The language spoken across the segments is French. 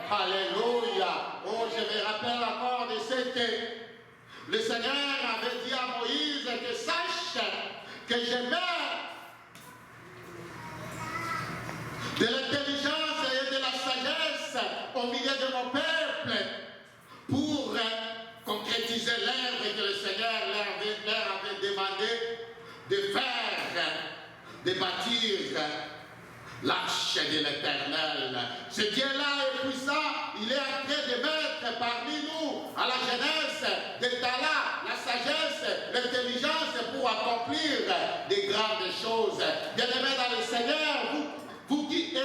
Alléluia. Oh, je me rappelle encore de ce que le Seigneur avait dit à Moïse, que sache que je mets de l'intelligence et de la sagesse au milieu de mon peuple pour concrétiser l'œuvre que le Seigneur leur avait demandé de faire, de bâtir l'arche de l'Éternel. Ce Dieu-là est puissant, il est en train de mettre parmi nous, à la jeunesse, des talents, la sagesse, l'intelligence pour accomplir des grandes choses. Bien-aimés dans le Seigneur, vous qui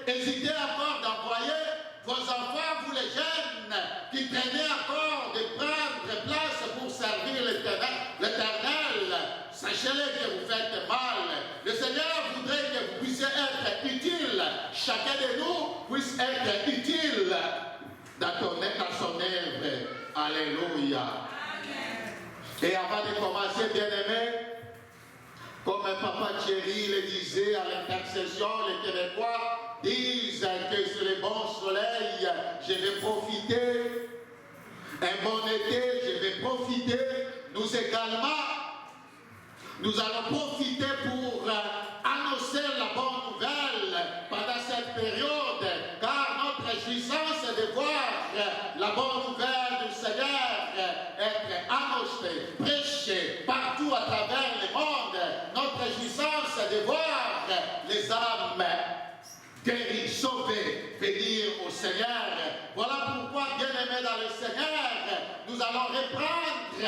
hésitez encore d'envoyer vos enfants, vous les jeunes, qui traînez encore de prendre place pour servir l'Éternel, sachez-le que vous faites mal. Le Seigneur voudrait que vous puissiez être utile. Chacun de nous puisse être utile dans son œuvre. Alléluia. Et avant de commencer, bien-aimés, comme Papa Thierry le disait à l'intercession, les Québécois disent que sur le bon soleil, je vais profiter. Un bon été, je vais profiter. Nous également, nous allons profiter pour annoncer la bonne nouvelle pendant cette période, car notre jouissance est de voir la bonne nouvelle du Seigneur être annoncée, prêchée partout à travers le monde. Notre jouissance est de voir les âmes guéries, sauvées, venir au Seigneur. Voilà pourquoi, bien-aimés dans le Seigneur, nous allons reprendre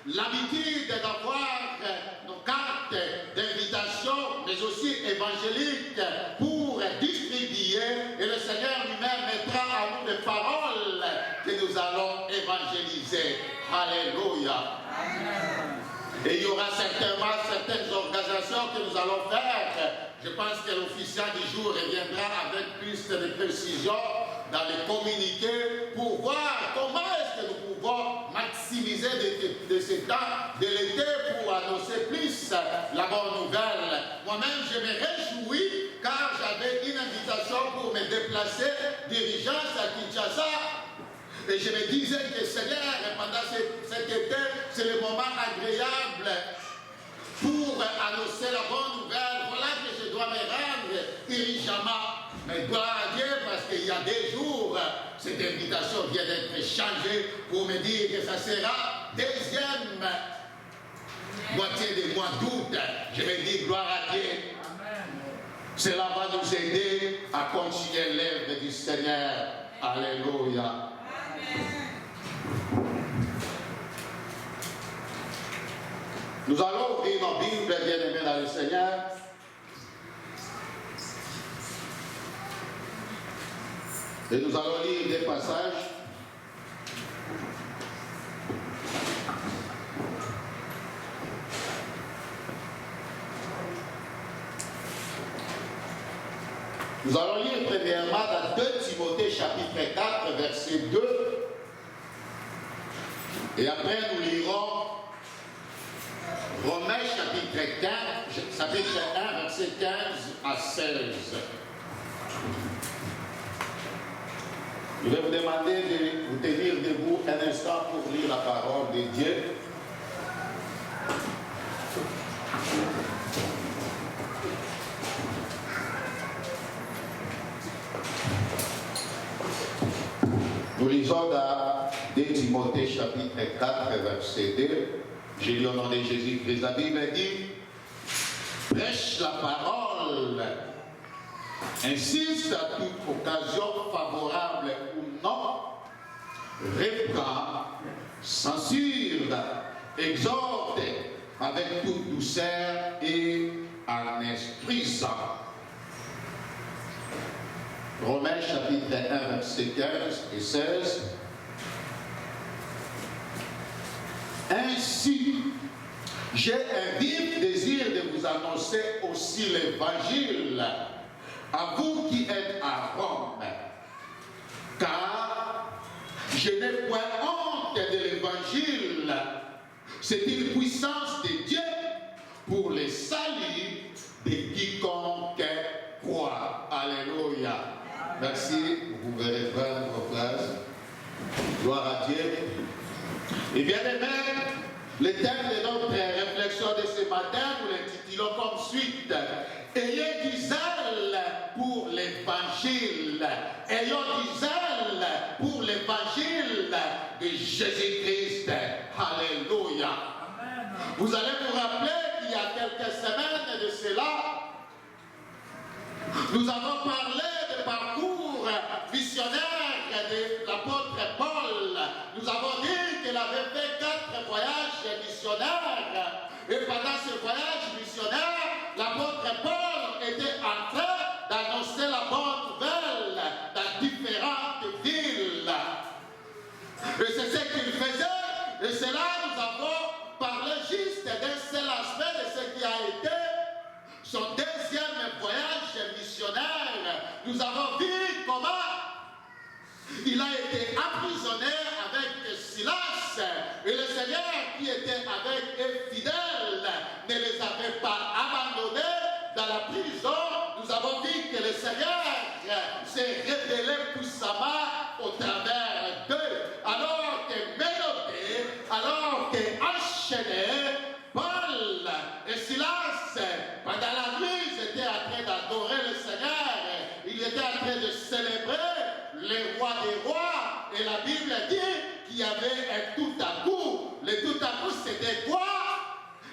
l'habitude d'avoir nos cartes d'invitation, mais aussi évangéliques, pour distribuer, et le Seigneur lui-même mettra à nous des paroles que nous allons évangéliser. Alléluia. Et il y aura certainement certaines organisations que nous allons faire. Je pense que l'officiant du jour reviendra avec plus de précision dans les communiqués pour voir comment est-ce que nous pouvons maximiser de ce temps de l'été pour annoncer plus la bonne nouvelle. Moi-même, je me réjouis car j'avais une invitation pour me déplacer d'urgence à Kinshasa. Et je me disais que Seigneur, pendant cet été, c'est le moment agréable pour annoncer la bonne nouvelle. Voilà que je dois me rendre urgemment. Mais gloire à Dieu, parce qu'il y a des jours, cette invitation vient d'être changée pour me dire que ça sera deuxième moitié du mois d'août. Je me dis gloire à Dieu. Cela va nous aider à continuer l'œuvre du Seigneur. Alléluia. Nous allons ouvrir nos Bibles, bien-aimés dans le Seigneur. Et nous allons lire des passages. Nous allons lire premièrement dans 2 Timothée chapitre 4, verset 2. Et après nous lirons Romains chapitre 1, verset 15 à 16. Je vais vous demander de vous tenir debout un instant pour lire la parole de Dieu. Nous lisons dans 2 Timothée chapitre 4, verset 2. J'ai lu au nom de Jésus-Christ. La Bible dit, prêche la parole, insiste à toute occasion favorable ou non, reprend, censure, exhorte avec toute douceur et en instruisant. Romains chapitre 1, verset 15 et 16. Ainsi, j'ai un vif désir de vous annoncer aussi l'évangile à vous qui êtes à Rome, car je n'ai point honte de l'évangile. C'est une puissance de Dieu pour le salut de quiconque croit. Alléluia. Merci, vous pouvez reprendre vos places. Gloire à Dieu. Et bien aimé, le thème de notre réflexion de ce matin, nous l'intitulons comme suite. Ayez du zèle pour l'évangile. Ayons du zèle pour l'évangile de Jésus-Christ. Alléluia. Vous allez vous rappeler qu'il y a quelques semaines de cela, nous avons parlé du parcours missionnaire de l'apôtre Paul. Nous avons dit qu'il avait fait 4 voyages missionnaires. Et pendant ce voyage missionnaire, l'apôtre Paul était en train d'annoncer la bonne nouvelle dans différentes villes. Et c'est ce qu'il faisait. Et c'est là que nous avons parlé juste d'un seul aspect de ce qui a été son deuxième voyage missionnaire. Nous avons vu comment il a été emprisonné avec Silas, et le Seigneur qui était avec eux fidèles ne les avait pas abandonnés dans la prison. Nous avons vu que le Seigneur s'est révélé puissamment au travers d'eux. Alors que menottés, alors qu'enchaînés, Paul et Silas, pendant la nuit, ils étaient en train d'adorer le Seigneur. Ils étaient en train de célébrer le roi des rois. Et la Bible dit qu'il y avait un tout à coup. Le tout à coup, c'était quoi?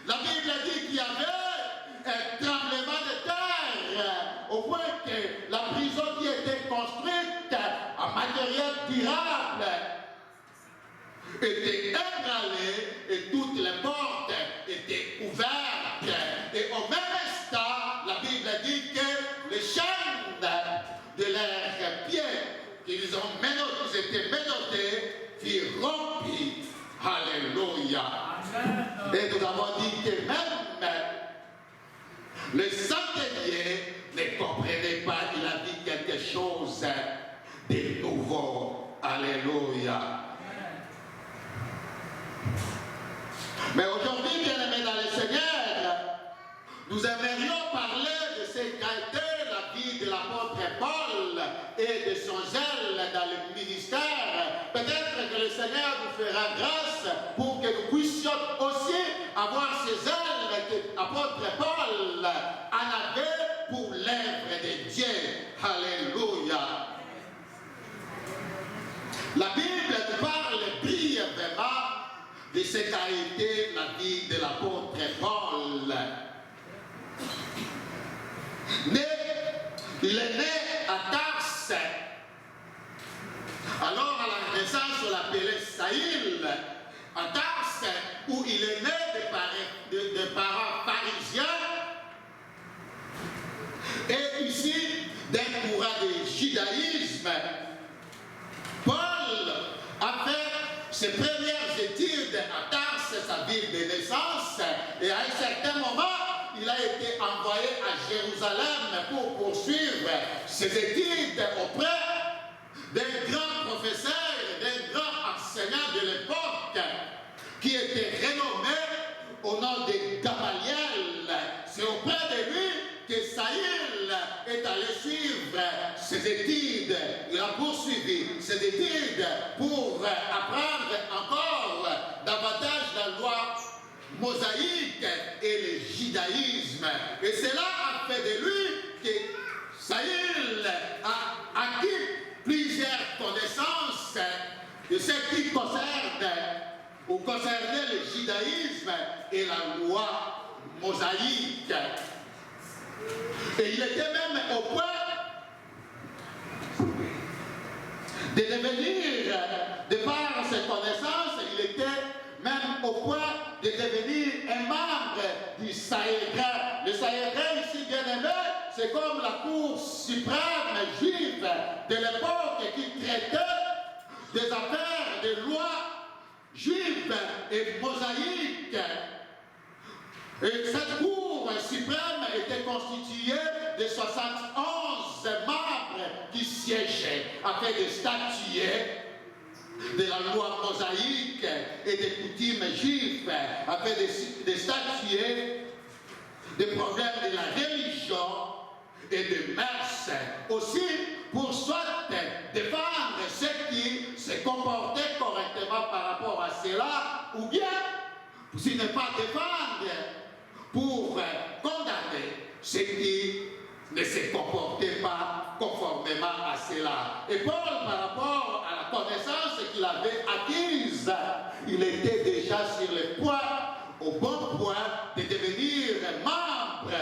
La Bible dit qu'il y avait un tremblement de terre, au point que la prison qui était construite en matériel durable était ébranlée et toutes les portes étaient ouvertes. Et au même instant, la Bible dit que les chaînes de leurs pieds qu'ils ont menottés, ils étaient menottés, furent rompus. Alléluia. Et nous avons dit que même le Saint-Dieu ne comprenait pas, il a dit quelque chose de nouveau. Alléluia. Mais aujourd'hui, bien-aimés dans le Seigneur, nous aimerions parler de ce qu'a été la vie de l'apôtre Paul et de son zèle dans le ministère. Peut-être que le Seigneur nous fera grâce pour que nous puissions aussi avoir ce zèle que l'apôtre Paul en avait pour l'œuvre de Dieu. Alléluia. La Bible nous parle brièvement de ce qu'a été la vie de l'apôtre Paul. Il est né à Tarse. Alors à la naissance, on l'appelait Saïl. À Tarse, où il est né de parents pharisiens. Et ici, d'un courant de judaïsme, Paul a fait ses premières études à Tarse, sa ville de naissance, et à un certain moment, il a été envoyé à Jérusalem pour poursuivre ses études auprès d'un grand professeur, d'un grand enseignant de l'époque, qui était renommé au nom de Gamaliel. C'est auprès de lui que Saïl est allé suivre ses études. Il a poursuivi ses études pour apprendre encore davantage la loi mosaïque et le judaïsme. Et cela a fait de lui que Saïl a acquis plusieurs connaissances de ce qui concernait le judaïsme et la loi mosaïque. Et il était même au point de devenir, de par ses connaissances, il était même au point de devenir un membre du Sanhédrin. Le Sanhédrin, ici bien aimé, c'est comme la cour suprême juive de l'époque qui traitait des affaires de lois juives et mosaïques. Et cette cour suprême était constituée de 71 membres qui siégeaient afin de statuer de la loi mosaïque et des coutumes juives, afin de statuer des problèmes de la religion et de mœurs, aussi pour soit défendre ceux qui se comportaient correctement par rapport à cela, ou bien, s'il n'est pas défendre, pour condamner ceux qui ne se comportaient pas conformément à cela. Et Paul, par rapport à la connaissance qu'il avait acquise, il était déjà sur le point, au bon point, de devenir membre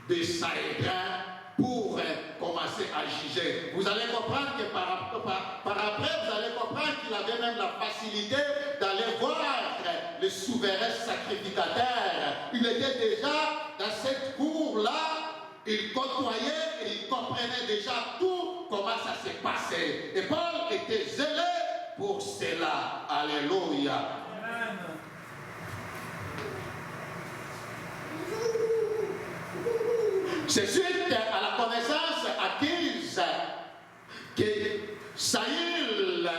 de Sanhédrin pour commencer à juger. Vous allez comprendre que par après, vous allez comprendre qu'il avait même la facilité d'aller voir le souverain sacrificateur. Il était déjà dans cette cour-là, il côtoyait et il comprenait déjà tout, comment ça s'est passé. Et Paul était zélé pour cela. Alléluia. Amen. C'est suite à la connaissance acquise que Saül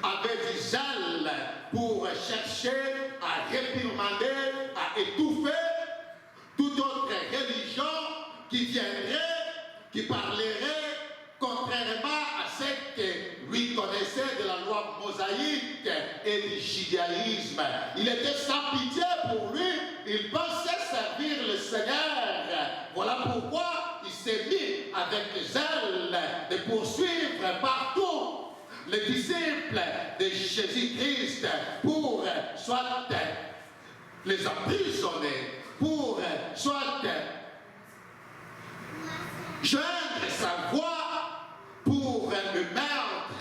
avait du zèle pour chercher à réprimander, à étouffer toute autre religion qui viendrait, qui parlerait contrairement à ce que lui connaissait de la loi mosaïque et du judaïsme. Il était sans pitié pour lui, il pensait servir le Seigneur. Voilà pourquoi il s'est mis avec zèle de poursuivre partout les disciples de Jésus-Christ pour soit les emprisonner, pour soit joindre sa voix pour le meurtre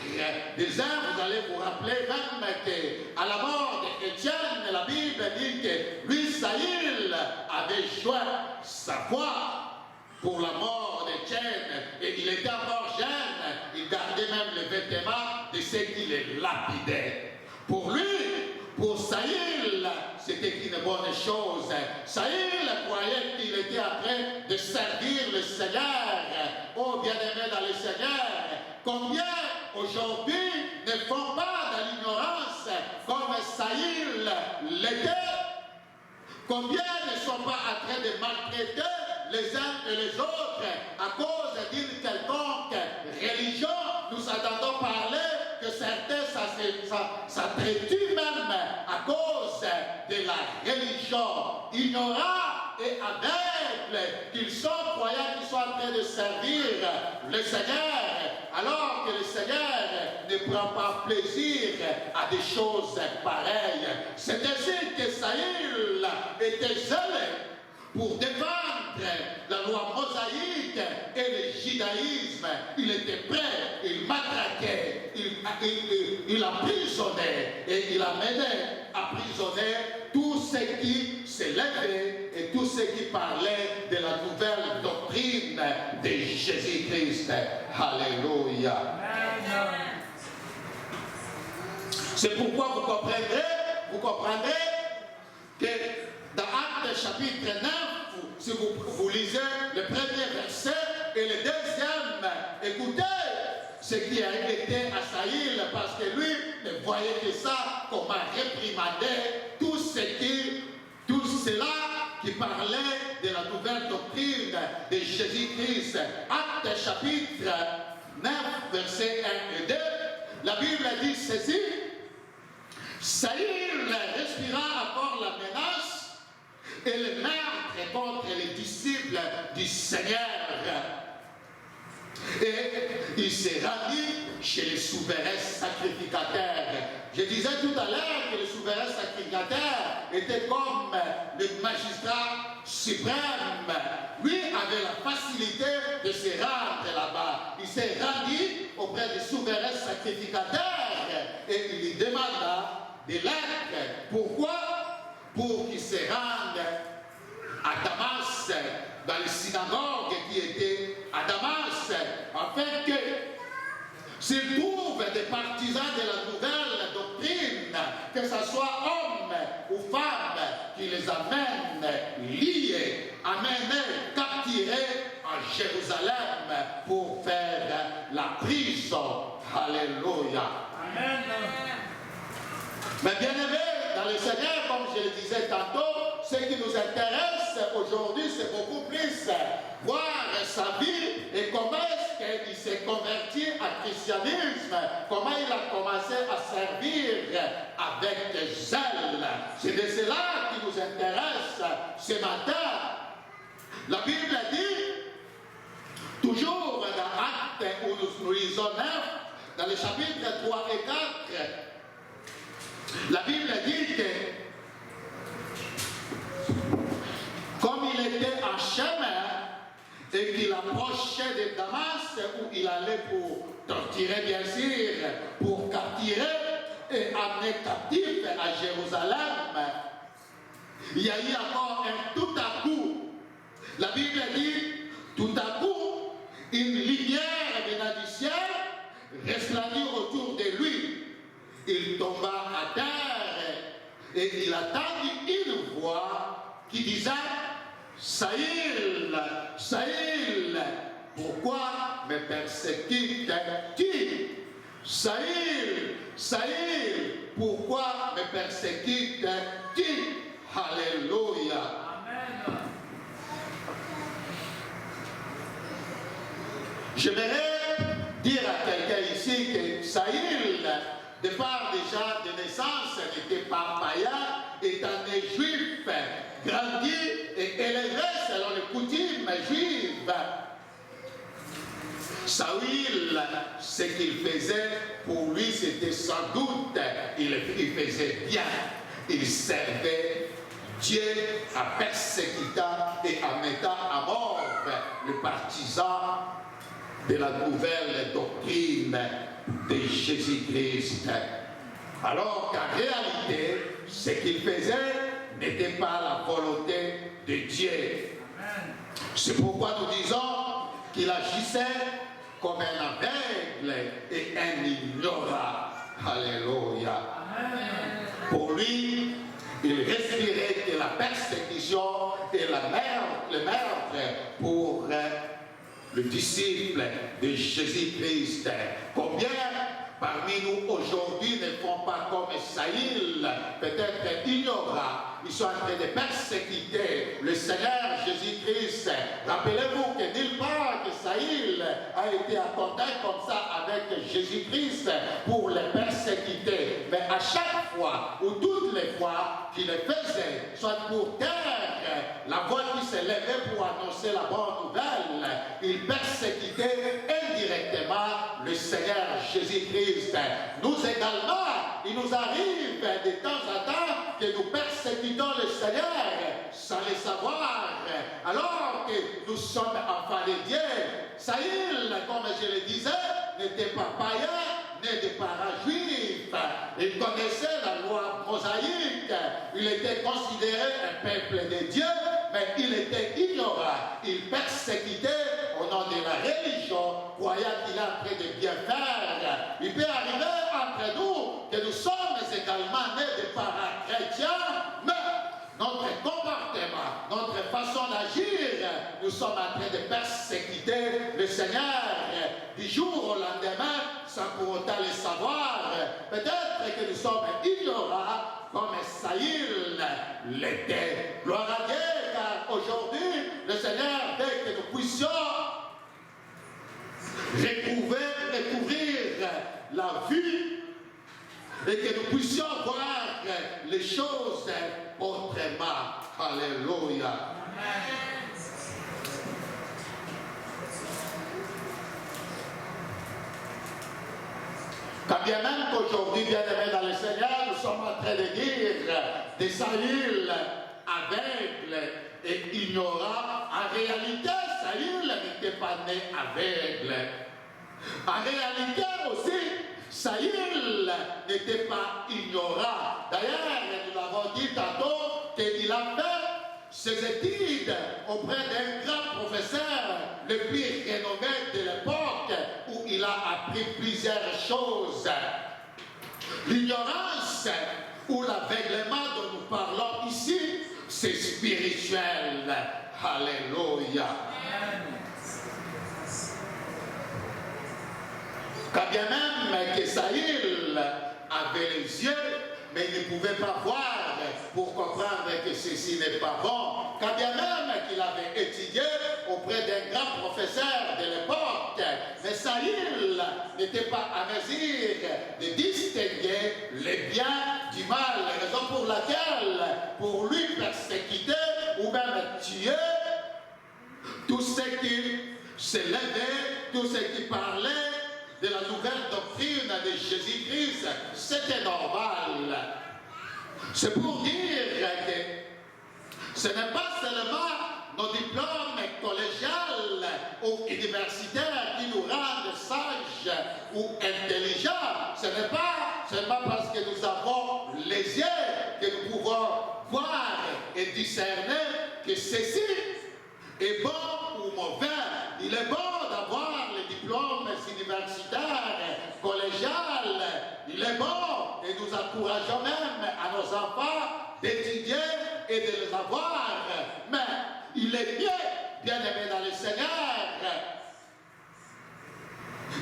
des uns. Vous allez vous rappeler même qu'à la mort d'Étienne, la Bible dit que lui, Saül, avait joint sa voix pour la mort d'Étienne. Et il était encore jeune, il gardait même les vêtements de ceux qui les lapidaient. Pour lui, pour Saül, c'était une bonne chose. Saül croyait qu'il était en train de servir le Seigneur. Oh, bien-aimés dans le Seigneur, combien aujourd'hui ne font pas de l'ignorance comme Saül l'était? Combien ne sont pas en train de maltraiter les uns et les autres à cause d'une quelconque religion? Nous entendons parler que certains s'entretuent même à cause de la religion, ignorants et aveugles qu'ils sont, croyants qu'ils sont en train de servir le Seigneur, alors que le Seigneur ne prend pas plaisir à des choses pareilles. C'est ainsi que Saül était zélé pour défendre la loi mosaïque et le judaïsme. Il était prêt, il matraquait, il emprisonnait et il amenait à emprisonner tous ceux qui s'élevaient et tous ceux qui parlaient de la nouvelle doctrine de Jésus-Christ. Alléluia. C'est pourquoi vous comprendrez que dans Actes chapitre 9, si vous lisez le premier verset et le deuxième, écoutez ce qui a été à Saül, parce que lui ne voyait que ça, comment réprimander tout cela qui parlait de la nouvelle doctrine de Jésus-Christ. Actes chapitre 9, versets 1 et 2, la Bible dit ceci: Saül respira encore la menace et le meurtre contre les disciples du Seigneur. Et il s'est rendu chez les souverains sacrificateurs. Je disais tout à l'heure que le souverain sacrificateur était comme le magistrat suprême. Lui avait la facilité de se rendre là-bas. Il s'est rendu auprès des souverains sacrificateurs et il lui demanda de l'aide. Pourquoi? Pour qu'il se rende à Damas, dans les synagogues qui étaient à Damas, afin que s'il trouve des partisans de la nouvelle doctrine, que ce soit hommes ou femmes, qui les amènent liés, amenés, capturés à Jérusalem pour faire la prison. Alléluia. Amen. Mais bien aimé, dans le Seigneur, comme je le disais tantôt, ce qui nous intéresse aujourd'hui, c'est beaucoup plus voir sa vie et comment est-ce qu'il s'est converti à christianisme, comment il a commencé à servir avec zèle. C'est de cela qui nous intéresse ce matin. La Bible dit, toujours dans Actes où nous lisons 9, dans les chapitres 3 et 4, la Bible dit que comme il était en chemin et qu'il approchait de Damas où il allait pour torturer bien sûr, pour capturer et amener captif à Jérusalem, il y a eu encore un tout à coup. La Bible dit, tout à coup, une lumière venant du ciel resplendit autour de lui. Il tomba à terre et il entendit une voix qui disait, Saül, Saül, pourquoi me persécutes-tu? Saül, Saül, pourquoi me persécutes-tu? Alléluia. Amen. J'aimerais dire à quelqu'un ici que Saül, de part déjà de naissance, n'était pas païen, étant né juif, grandi et élevé selon les coutumes juives. Saül, ce qu'il faisait, pour lui, c'était sans doute, il faisait bien. Il servait Dieu en persécutant et en mettant à mort les partisans de la nouvelle doctrine de Jésus-Christ. Alors qu'en réalité, ce qu'il faisait n'était pas la volonté de Dieu. C'est pourquoi nous disons qu'il agissait comme un aveugle et un ignorant. Alléluia. Pour lui, il respirait que la persécution et le meurtre pour le disciple de Jésus-Christ. Combien parmi nous aujourd'hui ne font pas comme Saül, peut-être ignorants, ils sont en train de persécuter le Seigneur Jésus-Christ. Rappelez-vous que nulle part que Saül a été en contact comme ça avec Jésus-Christ pour le persécuter. Mais à chaque fois, ou toutes les fois qu'il le faisait, soit pour taire la voix qui s'élevait pour annoncer la bonne nouvelle, il persécutait indirectement le Seigneur Jésus-Christ. Nous également, il nous arrive de temps en temps que nous persécutons le Seigneur sans le savoir, alors que nous sommes enfants de Dieu. Saül, comme je le disais, n'était pas païen, né de parents juifs. Il connaissait la loi mosaïque. Il était considéré un peuple de Dieu, mais il était ignorant. Il persécutait au nom de la religion, croyant qu'il est en train de bien faire. Il peut arriver entre nous que nous sommes également nés de parents chrétiens, mais notre comportement, notre façon d'agir, nous sommes en train de persécuter le Seigneur du jour au lendemain sans pour autant le savoir. Peut-être que nous sommes ignorants comme Saül l'était. Gloire à Dieu, car aujourd'hui, le Seigneur veut que nous puissions découvrir la vue et que nous puissions voir les choses autrement. Alléluia. Quand bien même qu'aujourd'hui, bien-aimés dans le Seigneur, nous sommes en train de dire des Saül aveugles et ignorants. En réalité, Saül n'était pas né aveugle. En réalité aussi, Saül n'était pas ignorant. D'ailleurs, nous l'avons dit tantôt qu'il a fait ses études auprès d'un grand professeur, le plus renommé de l'époque, où il a appris plusieurs choses. L'ignorance ou l'aveuglement dont nous parlons ici, c'est spirituel. Alléluia. Quand bien même que Saül avait les yeux, mais il ne pouvait pas voir pour comprendre que ceci n'est pas bon. Quand bien même qu'il avait étudié auprès d'un grand professeur de l'époque, mais Saül n'était pas à mesure de distinguer le bien du mal, raison pour laquelle, pour lui persécuter ou même tuer, tout ce qui s'élevait, tout ce qui parlait de la nouvelle doctrine de Jésus-Christ, c'était normal. C'est pour dire que ce n'est pas seulement nos diplômes collégiaux ou universitaires qui nous rendent sages ou intelligents. Ce n'est pas seulement parce que nous avons les yeux que nous pouvons voir et discerner que ceci est bon ou mauvais. Il est bon d'avoir les diplômes universitaires, collégiales. Il est bon et nous encourageons même à nos enfants d'étudier et de les avoir. Mais il est mieux, bien aimé dans le Seigneur,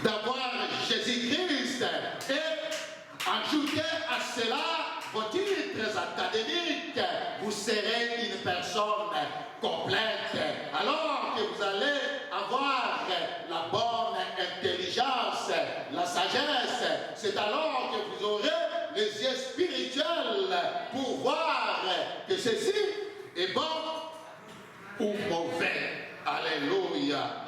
d'avoir Jésus-Christ et ajouter à cela vos titres académiques. Vous serez une personne complète. Alors que vous allez avoir la bonne intelligence, la sagesse, c'est alors que vous aurez les yeux spirituels pour voir que ceci est bon ou mauvais. Alléluia.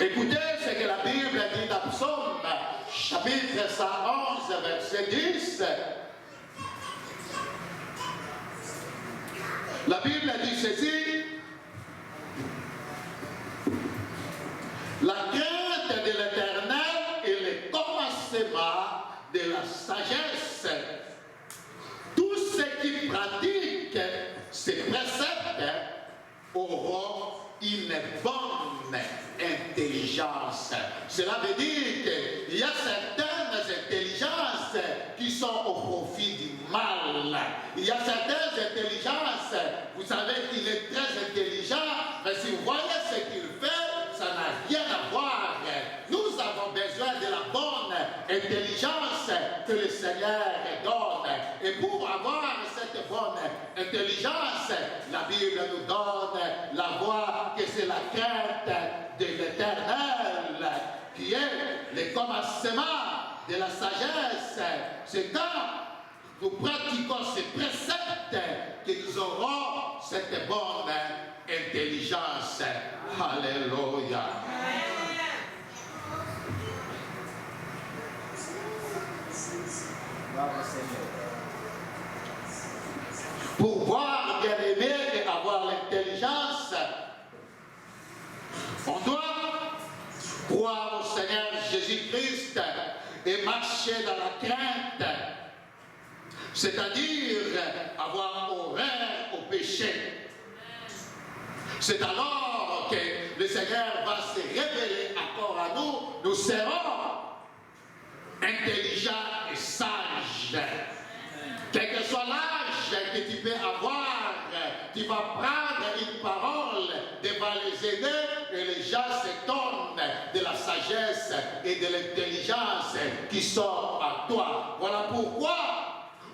Écoutez ce que la Bible dit dans Psaume, chapitre 111, verset 10. La Bible dit ceci: la crainte de l'Éternel est le commencement de la sagesse. Tous ceux qui pratiquent ces préceptes auront une bonne intelligence. Cela veut dire qu'il y a certaines intelligences qui sont au profit du mal. Il y a certaines intelligences, vous savez qu'il est très intelligent, mais si vous voyez ce qu'il fait, ça n'a rien à voir. Nous avons besoin de la bonne intelligence que le Seigneur donne. Et pour avoir cette bonne intelligence, la Bible nous donne la voie que c'est la crainte de l'Éternel qui est le commencement de la sagesse. C'est quand nous pratiquons ces préceptes que nous aurons cette bonne intelligence. Alléluia. Pour voir, bien aimé, et avoir l'intelligence, on doit croire au Seigneur Jésus-Christ et marcher dans la crainte, c'est-à-dire avoir horreur au péché. C'est alors que le Seigneur va se révéler encore à nous. Nous serons intelligents et sages. Quel que soit l'âge que tu peux avoir, tu vas prendre une parole devant les aînés et les gens s'étonnent de la sagesse et de l'intelligence qui sont à toi. Voilà pourquoi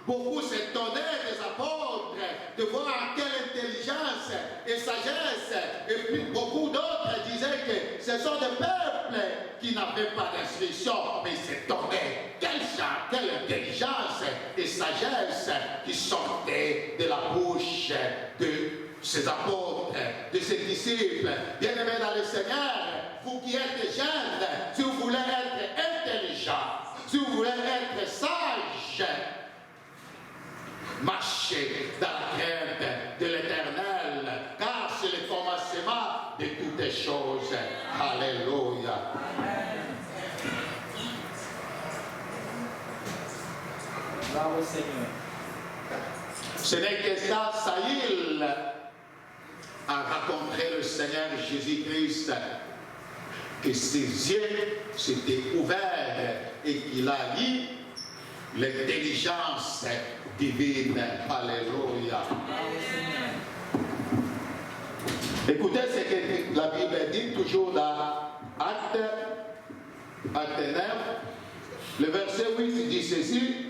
beaucoup s'étonnaient des apôtres de voir quelle intelligence et sagesse. Et puis beaucoup d'autres disaient que ce sont des peuples qui n'avaient pas d'instruction, mais ils s'étonnaient. Quelle intelligence et sagesse qui sortait de la bouche de ces apôtres, de ces disciples. Bien-aimés dans le Seigneur, vous qui êtes jeunes, si vous voulez être intelligent, si vous voulez être sage, marchez dans la crainte de l'Éternel, car c'est le commencement de toutes les choses. Alléluia. Bravo Seigneur. Ce n'est que ça, Saül a rencontré le Seigneur Jésus-Christ, que ses yeux s'étaient ouverts et qu'il a eu l'intelligence divine. Alléluia. Écoutez ce que la Bible dit toujours dans Acte 9, Le verset 8 dit ceci.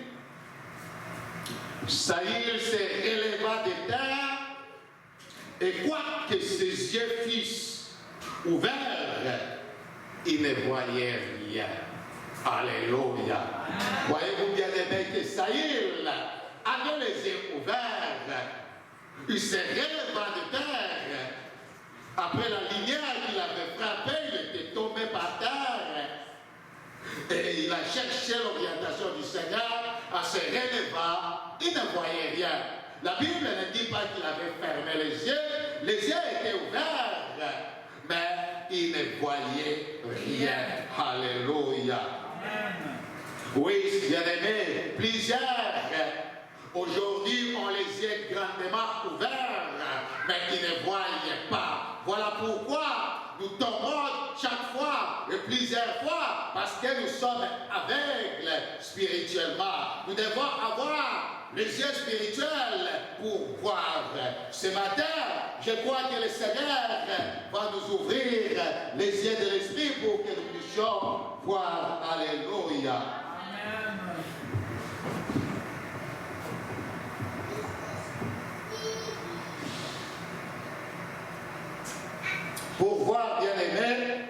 Saül se éleva de terre, et quoique ses yeux fussent ouverts, il ne voyait rien. Alléluia. Voyez-vous bien aimé que Saül avait les yeux ouverts. Il se releva de terre. Après la lumière qu'il avait frappée, il était tombé par terre. Et il a cherché l'orientation du Seigneur, en se relevant, il ne voyait rien. La Bible ne dit pas qu'il avait fermé les yeux étaient ouverts, mais il ne voyait rien. Alléluia. Oui, bien-aimés, plusieurs aujourd'hui ont les yeux grandement ouverts, mais ils ne voyaient pas. Voilà pourquoi nous tombons chaque fois et plusieurs fois, parce que nous sommes aveugles spirituellement. Nous devons avoir les yeux spirituels pour voir. Ce matin, je crois que le Seigneur va nous ouvrir les yeux de l'esprit pour que nous puissions voir. Alléluia. Amen. Pour voir, bien aimé,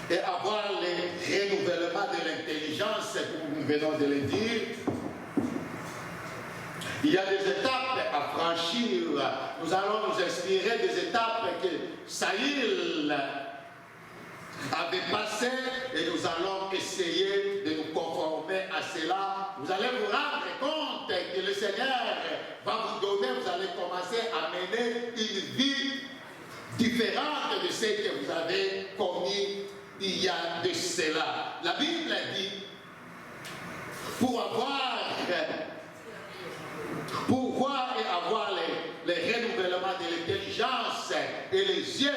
et avoir le renouvellement de l'intelligence, comme nous venons de le dire, il y a des étapes à franchir. Nous allons nous inspirer des étapes que Saül avait passées et nous allons essayer de nous conformer à cela. Vous allez vous rendre compte que le Seigneur va vous donner, vous allez commencer à mener une vie différente de ce que vous avez commis il y a de cela. La Bible dit, pour voir et avoir les renouvellements de l'intelligence et les yeux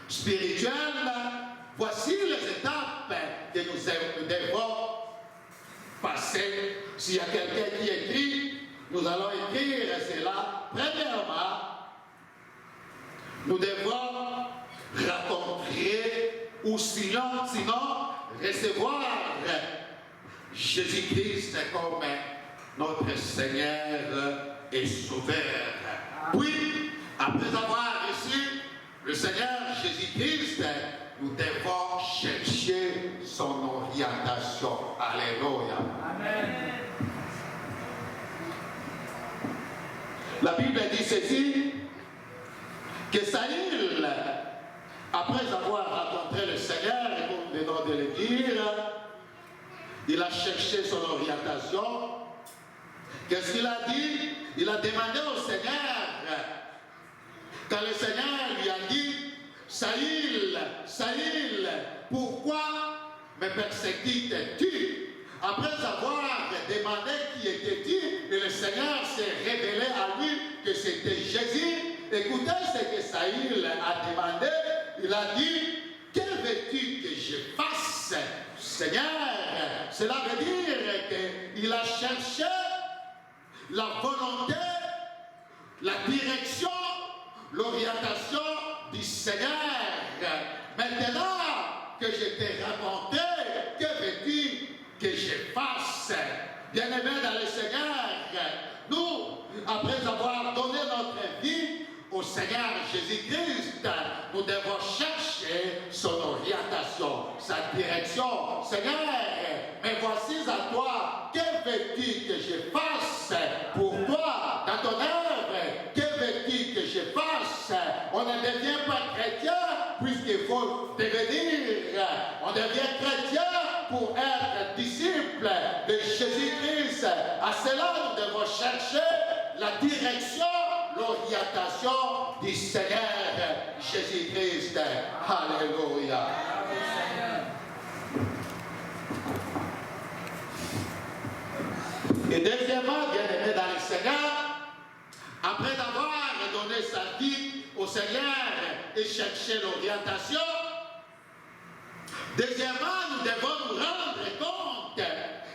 spirituels, voici les étapes que nous devons passer. S'il y a quelqu'un qui écrit, nous allons écrire cela. Premièrement, nous devons rencontrer ou sinon recevoir Jésus-Christ comme notre Seigneur et Sauveur. Puis, après avoir reçu le Seigneur Jésus-Christ, nous devons chercher son orientation. Alléluia. Amen. La Bible dit ceci, que Saül, après avoir rencontré le Seigneur, et comme nous venons de le dire, il a cherché son orientation. Qu'est-ce qu'il a dit? Il a demandé au Seigneur, quand le Seigneur lui a dit, Saül, Saül, pourquoi me persécutes-tu? Après avoir demandé qui était-il, et le Seigneur s'est révélé à lui que c'était Jésus. Écoutez ce que Saül a demandé. Il a dit, que veux-tu que je fasse, Seigneur? Cela veut dire qu'il a cherché la volonté, la direction, l'orientation du Seigneur. Maintenant que je t'ai raconté, que veux-tu que je fasse? Bien-aimés dans le Seigneur, nous, après avoir donné notre vie au Seigneur Jésus-Christ, nous devons chercher son orientation, sa direction. Seigneur, mais voici à toi, que veux-tu que je fasse pour toi dans ton œuvre? Que veux-tu que je fasse? On ne devient pas chrétien puisqu'il faut devenir. On devient chrétien pour être disciple de Jésus-Christ. À cela, nous devons chercher la direction, l'orientation du Seigneur Jésus-Christ. Alléluia. Et deuxièmement, bien-aimé dans le Seigneur, après avoir donné sa vie au Seigneur et cherché l'orientation, deuxièmement, nous devons nous rendre compte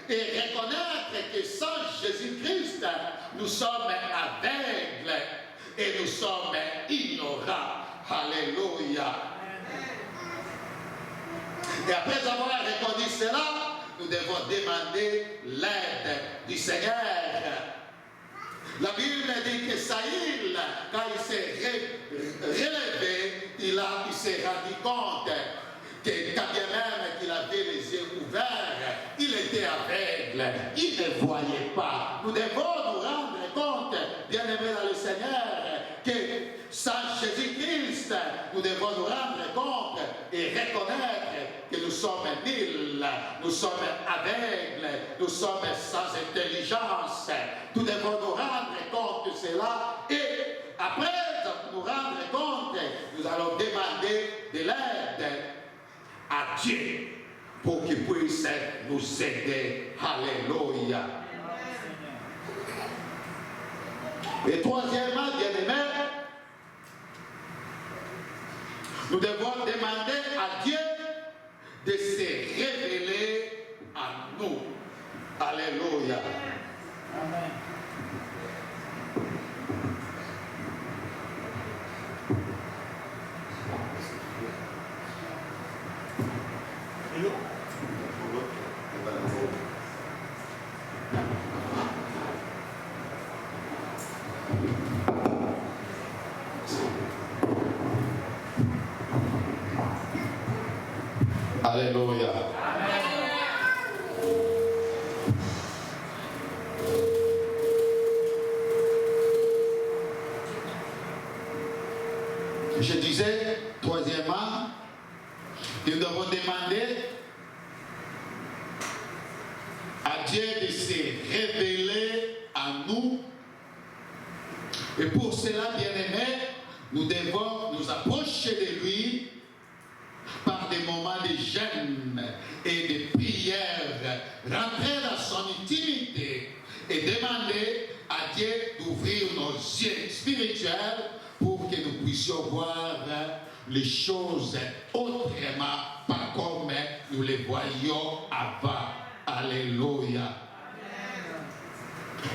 et reconnaître que sans Jésus-Christ, nous sommes aveugles et nous sommes ignorants. Alléluia. Et après avoir reconnu cela, nous devons demander l'aide du Seigneur. La Bible dit que Saïl, quand il s'est relevé, il s'est rendu compte que quand bien même qu'il avait les yeux ouverts, il était aveugle, il ne voyait pas. Nous devons nous rendre compte, bien-aimés dans le Seigneur, que sans Jésus-Christ, nous devons nous rendre compte et reconnaître que nous sommes nuls, nous sommes aveugles, nous sommes sans intelligence. Nous devons nous rendre compte de cela et après nous rendre compte, nous allons demander de l'aide à Dieu pour qu'il puisse nous aider. Alléluia. Et troisièmement, bien-aimés, nous devons demander à Dieu de se révéler à nous. Alléluia. Amen. Alléluia. Je disais, troisièmement, nous devons demander à Dieu de se révéler à nous. Et pour cela, bien-aimés, nous devons nous approcher de lui par des moments de jeûne et de prière, rentrer dans son intimité et demander à Dieu d'ouvrir nos yeux spirituels pour que nous puissions voir les choses autrement, pas comme nous les voyions avant. Alléluia.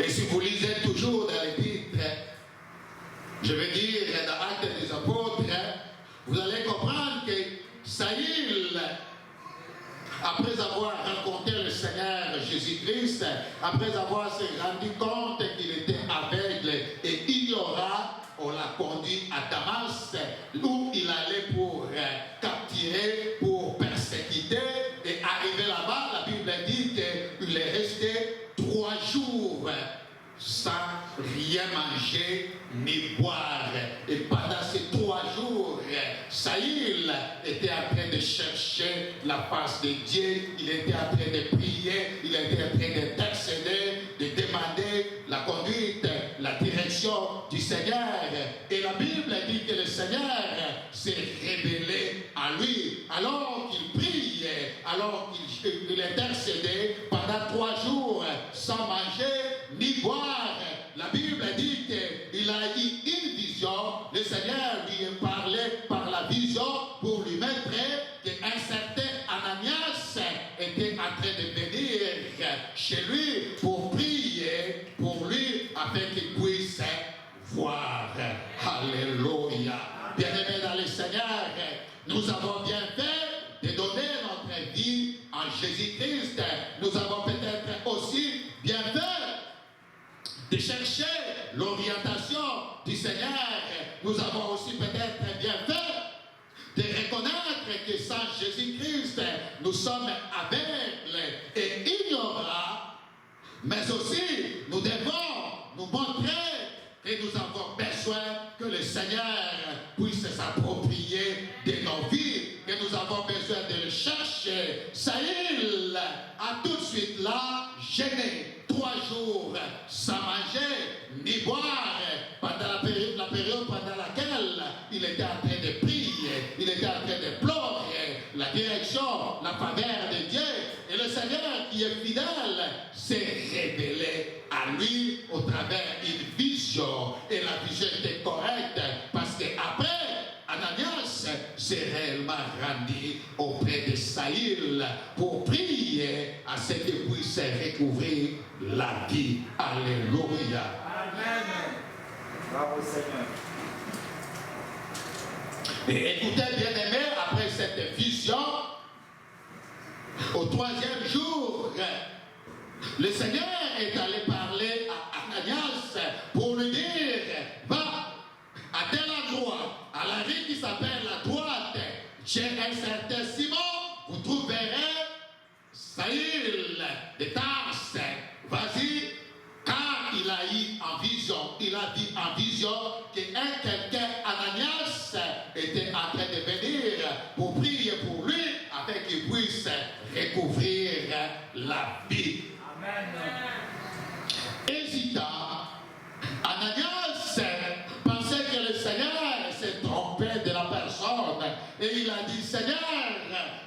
Et si vous lisez toujours dans l'Épître, je veux dire dans Actes des Apôtres, vous allez comprendre que Saïl, après avoir rencontré le Seigneur Jésus-Christ, après avoir se rendu compte qu'il était aveugle et ignorant, on l'a conduit à Damas, où il allait pour capturer, pour persécuter, et arrivé là-bas, la Bible dit qu'il est resté 3 jours sans rien manger ni boire. Et pendant ces 3 jours, Saïl était en train de chercher la face de Dieu, il était en train de prier, il était en train d'intercéder, de demander la conduite, la direction du Seigneur. Et la Bible dit que le Seigneur s'est révélé à lui alors qu'il priait, alors qu'il intercédait pendant 3 jours sans manger ni boire. La Bible dit qu'il a eu une vision, le Seigneur lui a parlé par la vision pour lui mettre qu'un certain Ananias était en train de venir chez lui pour prier pour lui afin qu'il puisse voir. Alléluia. Bien-aimés dans le Seigneur, nous avons bien fait de donner notre vie en Jésus-Christ. Nous avons peut-être aussi bien fait de chercher l'orientation du Seigneur. Nous avons aussi peut-être bien fait de reconnaître que sans Jésus-Christ, nous sommes aveugles et ignorants, mais aussi nous devons nous montrer que nous avons besoin que le Seigneur puisse s'approprier de nos vies, que nous avons besoin de le chercher. Saïl a tout de suite là gêné 3 jours sans manger ni boire pendant la période pendant laquelle il était en train de prier, il était en train de pleurer la direction, la faveur de Dieu. Et le Seigneur qui est fidèle s'est révélé à lui au travers d'une vision. Et la vision était correcte parce qu'après, Ananias s'est réellement rendu auprès de Saïl pour prier à ce qu'il puisse recouvrir la vie. Alléluia. Amen. Bravo Seigneur. Et écoutez, bien-aimés, après cette vision, troisième jour, le Seigneur est allé parler à Ananias pour lui dire, va à tel endroit, à la rue qui s'appelle la droite, chez un certain Simon, vous trouverez Saül de Tarse. Vas-y, car il a eu en vision, il a dit en vision qu'un quelqu'un, Ananias, était en train de venir pour prier pour lui, afin qu'il puisse recouvrir la vie. Amen. Hésita, Ananias pensait que le Seigneur s'est trompé de la personne et il a dit, Seigneur,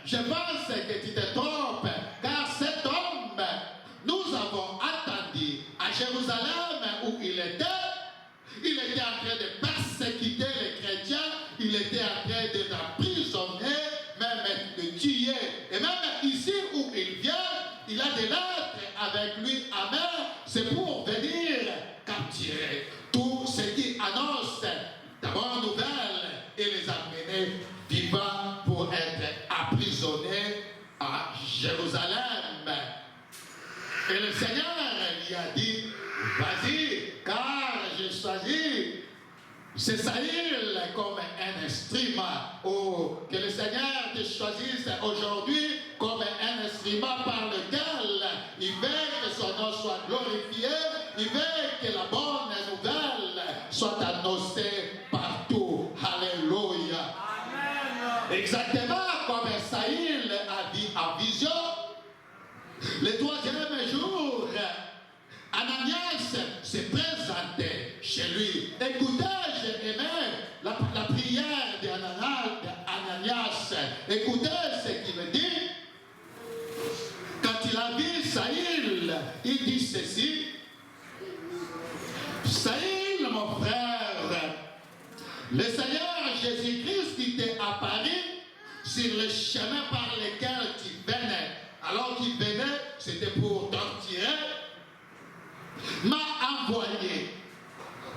je pense que tu te trompes, car cet homme, nous avons attendu à Jérusalem où il était en train de persécuter les chrétiens, il était en train de l'emprisonner, même de tuer, et même ici où il vient, il a des lettres avec lui à main, c'est pour venir capturer tout ce qui annonce la bonne nouvelle et les amener vivants pour être emprisonnés à Jérusalem. Et le Seigneur lui a dit, vas-y, car j'ai choisi c'est Saül comme un instrument, ou que le Seigneur te choisisse aujourd'hui comme un instrument par lequel il veut que son nom soit glorifié, il veut que la bonne nouvelle soit annoncée partout. Alléluia. Amen. Exactement comme Saül a dit en vision, le troisième jour, Ananias s'est présenté chez lui. Écoutez, j'ai aimé la prière d'Ananias. Écoutez ce qu'il dit. Quand il a vu Saül, il dit ceci. Saül, mon frère, le Seigneur Jésus-Christ qui t'est apparu sur le chemin par lequel tu venais. Alors qu'il venait, c'était pour torturer, m'a envoyé.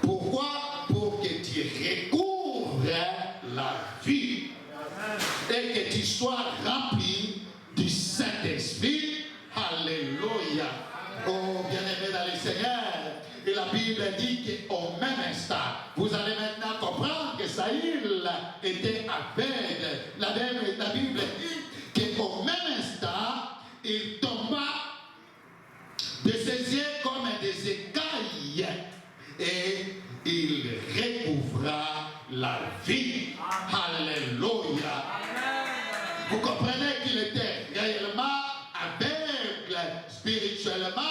Pourquoi? Pour que tu recouvres la vie et que tu sois rempli du Saint-Esprit. Alléluia. Oh, bien-aimé dans le Seigneur. Et la Bible dit qu'au même instant, vous allez maintenant comprendre que Saül était aveugle. La Bible dit qu'au même instant, il tomba de ses yeux comme des écailles et il recouvra la vie. Alléluia. Vous comprenez qu'il était réellement aveugle spirituellement.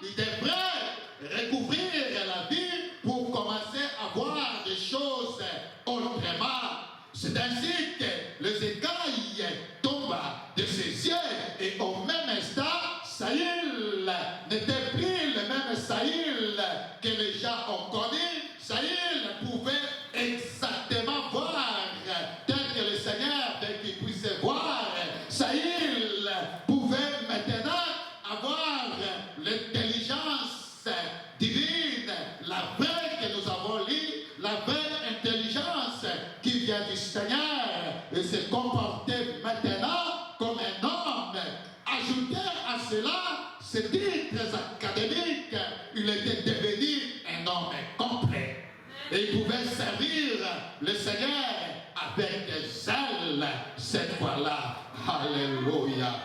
Il devrait recouvrir la vie pour commencer à voir des choses autrement. C'est ainsi que les écailles tombent de ses yeux et au même instant, Saül n'était plus le même Saül que les gens ont connu. Saül pouvait exactement voir tel que le Seigneur veut qu'il puisse voir. Saül pouvait maintenant avoir l'intelligence divine, la vraie que nous avons lue, la vraie intelligence qui vient du Seigneur et se comporter maintenant comme un homme. Ajouter à cela ces titres académiques, il était devenu un homme complet. Et il pouvait servir le Seigneur avec zèle cette fois-là. Alléluia.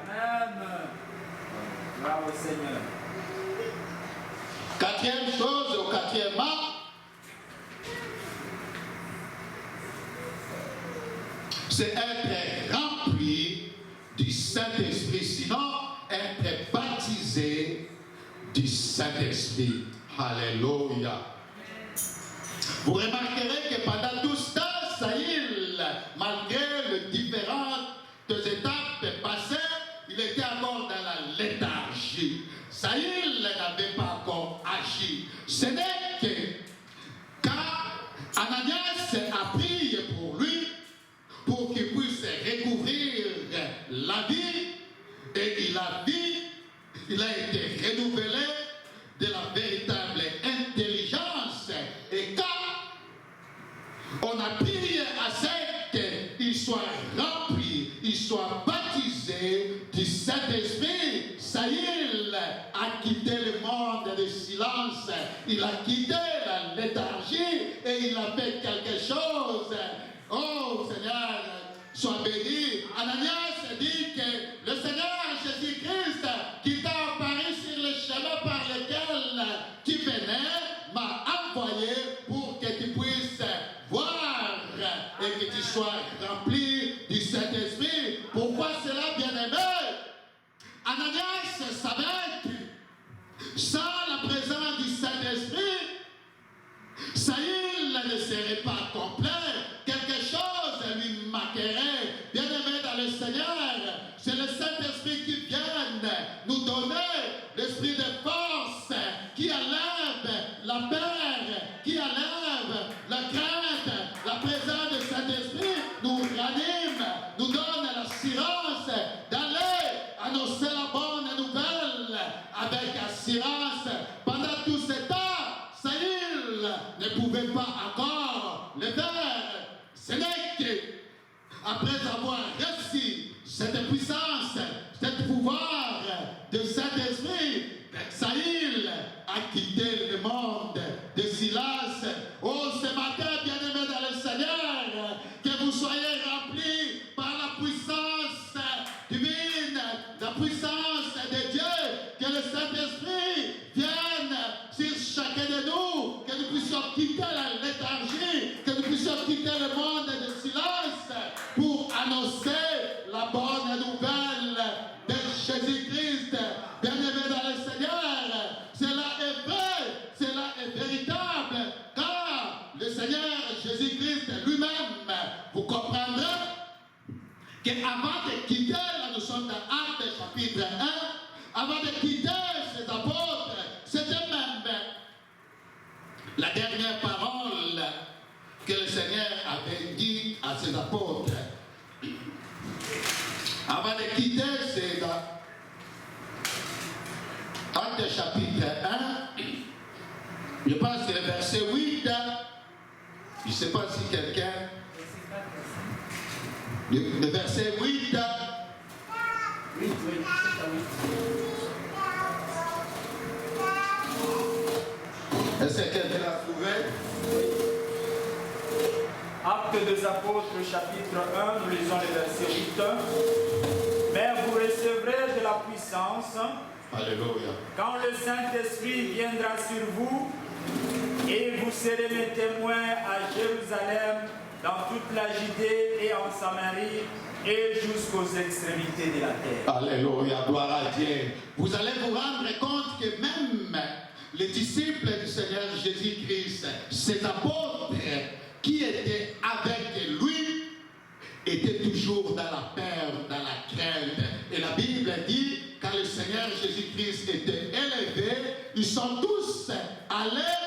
Amen. Bravo Seigneur. Quatrième chose, au quatrièmement, c'est être rempli du Saint-Esprit, sinon être baptisé du Saint-Esprit. Alléluia. Vous remarquerez que pendant tout ce temps, Saül, malgré les différentes étapes passées, il était encore dans la léthargie. Saül n'avait pas encore agi. Ce n'est que quand Ananias a prié pour lui, pour qu'il puisse recouvrir la vie, et il a été renouvelé de la véritable intelligence. Et quand on a prié à ce qu'il soit rempli, il soit baptisé c'est du Saint-Esprit. Saül a quitté le monde de silence. Il a quitté la léthargie et il a fait quelque chose. Oh Seigneur, sois béni. Ananias dit que le Seigneur Jésus-Christ qui t'a apparu sur le chemin par lequel tu venais m'a envoyé pour que tu puisses voir et que tu sois rempli du Saint-Esprit. Pourquoi cela, bien-aimé? Ananias savait que sans la présence du Saint-Esprit, Saül ne serait pas complet. Quelque chose lui manquerait. Bien-aimé dans le Seigneur, c'est le Saint-Esprit qui vient nous donner l'esprit de force, qui enlève la peur, qui enlève la crainte. La présence du Saint-Esprit nous ranime, nous donne l'assurance d'aller annoncer la bonne nouvelle avec assurance. Pendant tout ce temps, Saül ne pouvait pas encore le faire. Ce n'est qu'après avoir reçu cette puissance, cet pouvoir de Saint-Esprit, Saül a quitté le monde de Silas. Oh, ce matin, bien-aimés dans le Seigneur, que vous soyez remplis par la puissance divine, la puissance de Dieu, que le Saint-Esprit vienne sur chacun de nous, que nous puissions quitter la léthargie, que nous puissions quitter le monde de silence pour annoncer la bonne nouvelle de Jésus-Christ. Bien-aimés dans le Seigneur, cela est vrai, cela est véritable, car le Seigneur Jésus-Christ lui-même, vous comprendrez qu'avant de quitter, là nous sommes dans Actes chapitre 1, avant de quitter ses apôtres, c'était même la dernière parole que le Seigneur avait dit à ses apôtres. Avant de quitter, c'est dans Actes chapitre 1, je pense que le verset 8, je ne sais pas si quelqu'un, le verset 8, est-ce que quelqu'un l'a trouvé? Actes des Apôtres, chapitre 1, nous lisons le verset 8. Mais vous recevrez de la puissance. Alléluia. Quand le Saint-Esprit viendra sur vous, et vous serez mes témoins à Jérusalem, dans toute la Judée et en Samarie, et jusqu'aux extrémités de la terre. Alléluia, gloire à Dieu. Vous allez vous rendre compte que même les disciples du Seigneur Jésus-Christ, ses apôtres qui étaient avec lui, étaient toujours dans la peur, dans la crainte. Et la Bible dit, quand le Seigneur Jésus-Christ était élevé, ils sont tous allés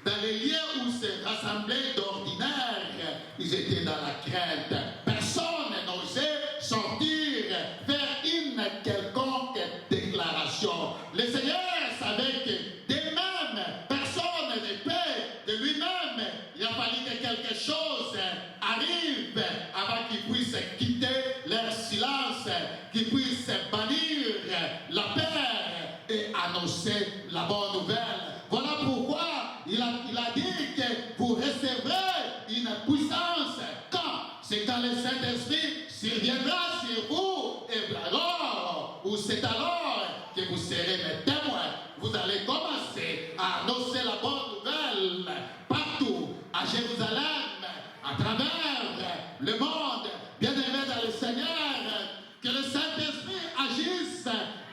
dans les lieux où se rassemblaient d'ordinaire. Ils étaient dans la crainte. Personne n'osait sortir, faire une quelconque déclaration. Le Seigneur savait que de même, personne ne peut de lui-même. Il a fallu que quelque chose arrive avant qu'ils puissent quitter leur silence, qu'ils puissent bannir la peur et annoncer la bonne nouvelle. Voilà pourquoi il a dit que vous recevrez une puissance quand? C'est quand le Saint-Esprit surviendra sur vous, et alors, ou c'est alors que vous serez mes témoins. Vous allez commencer à annoncer la bonne nouvelle partout, à Jérusalem, à travers le monde. Bien-aimés dans le Seigneur, que le Saint-Esprit agisse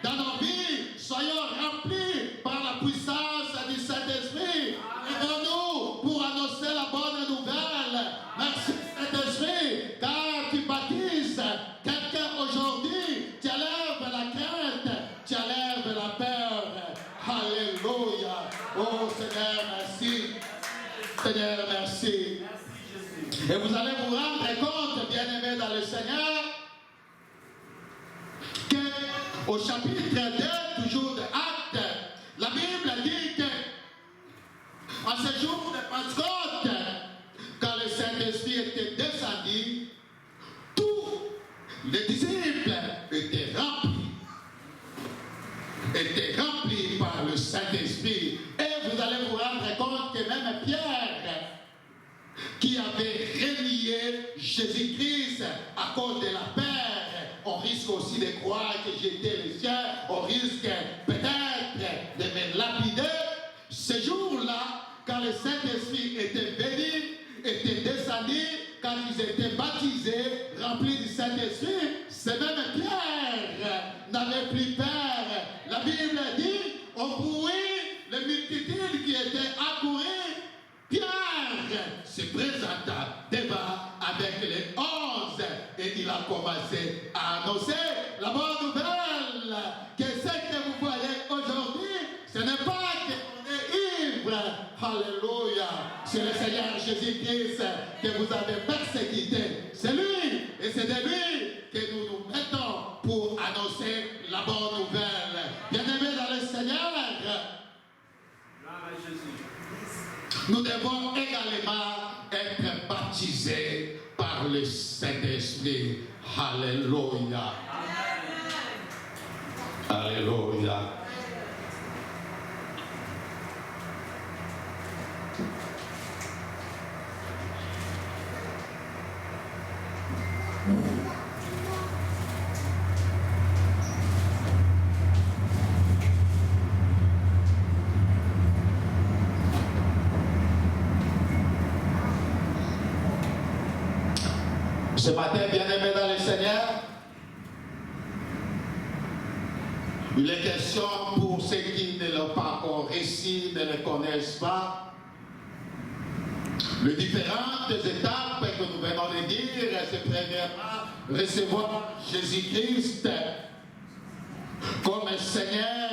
dans nos vies. Soyons remplis par la puissance du Saint-Esprit. Aidons-nous pour annoncer la bonne nouvelle. Merci Saint-Esprit, car tu baptises quelqu'un aujourd'hui. Tu enlèves la crainte, tu enlèves la peur. Alléluia. Oh Seigneur, merci. Seigneur, merci. Et vous allez vous rendre compte, bien-aimés dans le Seigneur, qu'au chapitre 2, toujours de Actes, la Bible dit que en ce jour de Pentecôte, quand le Saint-Esprit était descendu, tous les disciples Jésus-Christ, à cause de la peur, on risque aussi de croire que j'étais le sien, on risque peut-être de me lapider. Ce jour-là, quand le Saint-Esprit était venu, était descendu, quand ils étaient baptisés, remplis du Saint-Esprit, c'est même Pierre n'avait plus peur. La Bible dit, au bruit, les multitudes qui étaient accourues, Pierre se présenta devant avec les 11 et il a commencé à annoncer la bonne nouvelle que ce que vous voyez aujourd'hui, ce n'est pas qu'on est ivre. Alléluia. C'est le Seigneur Jésus-Christ que vous avez persécuté. C'est lui et c'est de lui que nous nous mettons pour annoncer la bonne nouvelle. Bien-aimés dans le Seigneur, nous devons également être baptisés par le Saint-Esprit. Alléluia. Alléluia. Ce matin, bien-aimés dans le Seigneur, il est question pour ceux qui ne l'ont pas encore reçu, ne le connaissent pas, les différentes étapes que nous venons de dire, c'est premièrement recevoir Jésus-Christ comme Seigneur